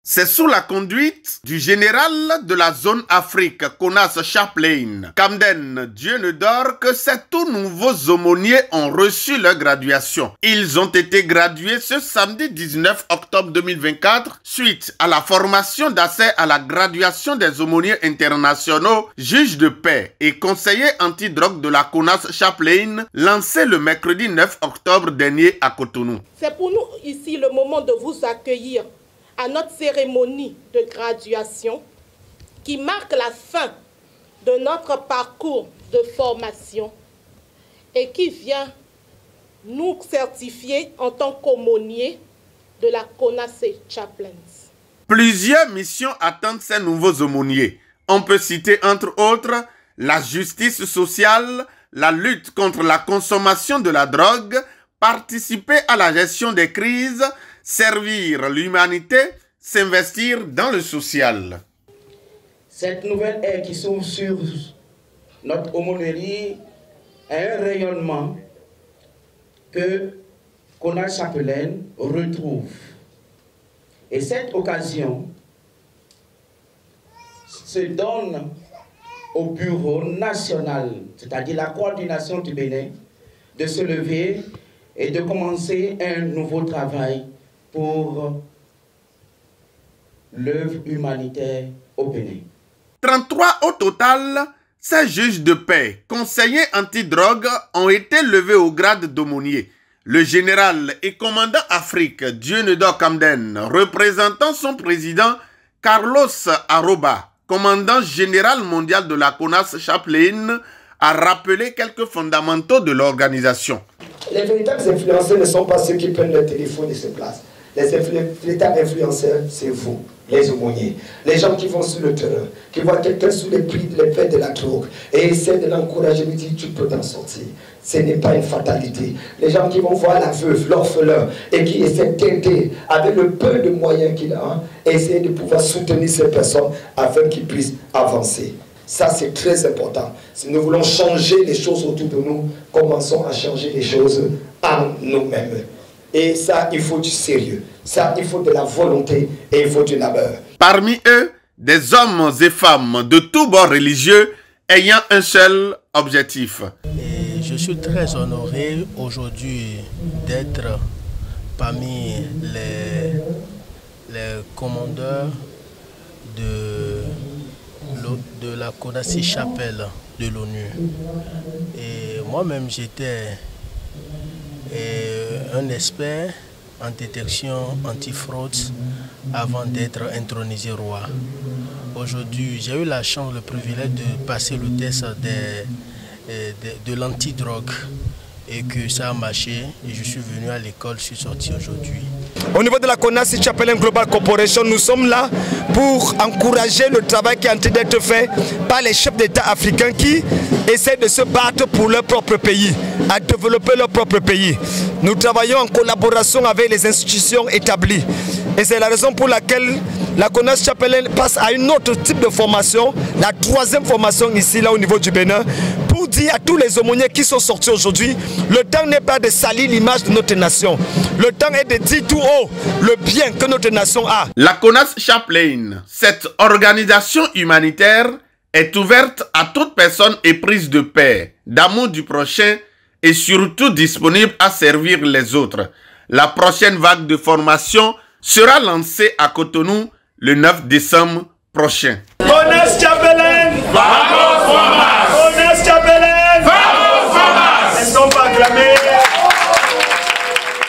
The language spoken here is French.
C'est sous la conduite du général de la zone Afrique, Konas Chaplain, Camden Dieunedor, que ces tout nouveaux aumôniers ont reçu leur graduation. Ils ont été gradués ce samedi 19 octobre 2024 suite à la formation d'accès à la graduation des aumôniers internationaux, juges de paix et conseillers anti-drogue de la Konas Chaplain, lancée le mercredi 9 octobre dernier à Cotonou. C'est pour nous ici le moment de vous accueillir à notre cérémonie de graduation qui marque la fin de notre parcours de formation et qui vient nous certifier en tant qu'aumôniers de la Konas Chaplain. Plusieurs missions attendent ces nouveaux aumôniers. On peut citer entre autres la justice sociale, la lutte contre la consommation de la drogue, participer à la gestion des crises, servir l'humanité, s'investir dans le social. Cette nouvelle ère qui s'ouvre sur notre aumônerie est un rayonnement que Konas Chaplain retrouve. Et cette occasion se donne au bureau national, c'est-à-dire la coordination du Bénin, de se lever et de commencer un nouveau travail pour l'œuvre humanitaire au Bénin. 33 au total, ces juges de paix, conseillers anti-drogue, ont été levés au grade d'aumônier. Le général et commandant Afrique, Dieunedor Camden, représentant son président Carlos Aroba, commandant général mondial de la Konas Chaplain, a rappelé quelques fondamentaux de l'organisation. Les véritables influenceurs ne sont pas ceux qui prennent leur téléphone et se placent. Les véritables influenceurs, c'est vous, les aumôniers. Les gens qui vont sur le terrain, qui voient quelqu'un sous les plaies de la drogue et essaient de l'encourager, lui dire tu peux t'en sortir. Ce n'est pas une fatalité. Les gens qui vont voir la veuve, l'orphelin et qui essaient d'aider avec le peu de moyens qu'il a, essayer de pouvoir soutenir ces personnes afin qu'ils puissent avancer. Ça, c'est très important. Si nous voulons changer les choses autour de nous, commençons à changer les choses en nous-mêmes. Et ça, il faut du sérieux. Ça, il faut de la volonté et il faut du labeur. Parmi eux, des hommes et femmes de tous bords religieux ayant un seul objectif. Et je suis très honoré aujourd'hui d'être parmi les commandeurs de la Konas Chaplain de l'ONU. Et moi-même, j'étais un expert en détection antifraude avant d'être intronisé roi. Aujourd'hui, j'ai eu la chance, le privilège de passer le test de l'antidrogue et que ça a marché et je suis venu à l'école, je suis sorti aujourd'hui. Au niveau de la Konas Chaplain Global Corporation, nous sommes là pour encourager le travail qui est en train d'être fait par les chefs d'État africains qui essaient de se battre pour leur propre pays, à développer leur propre pays. Nous travaillons en collaboration avec les institutions établies. Et c'est la raison pour laquelle la Konas Chaplain passe à un autre type de formation, la troisième formation ici, là au niveau du Bénin, pour dire à tous les aumôniers qui sont sortis aujourd'hui, le temps n'est pas de salir l'image de notre nation. Le temps est de dire tout haut le bien que notre nation a. La Konas Chaplain, cette organisation humanitaire, est ouverte à toute personne éprise de paix, d'amour du prochain et surtout disponible à servir les autres. La prochaine vague de formation sera lancée à Cotonou le 9 décembre prochain.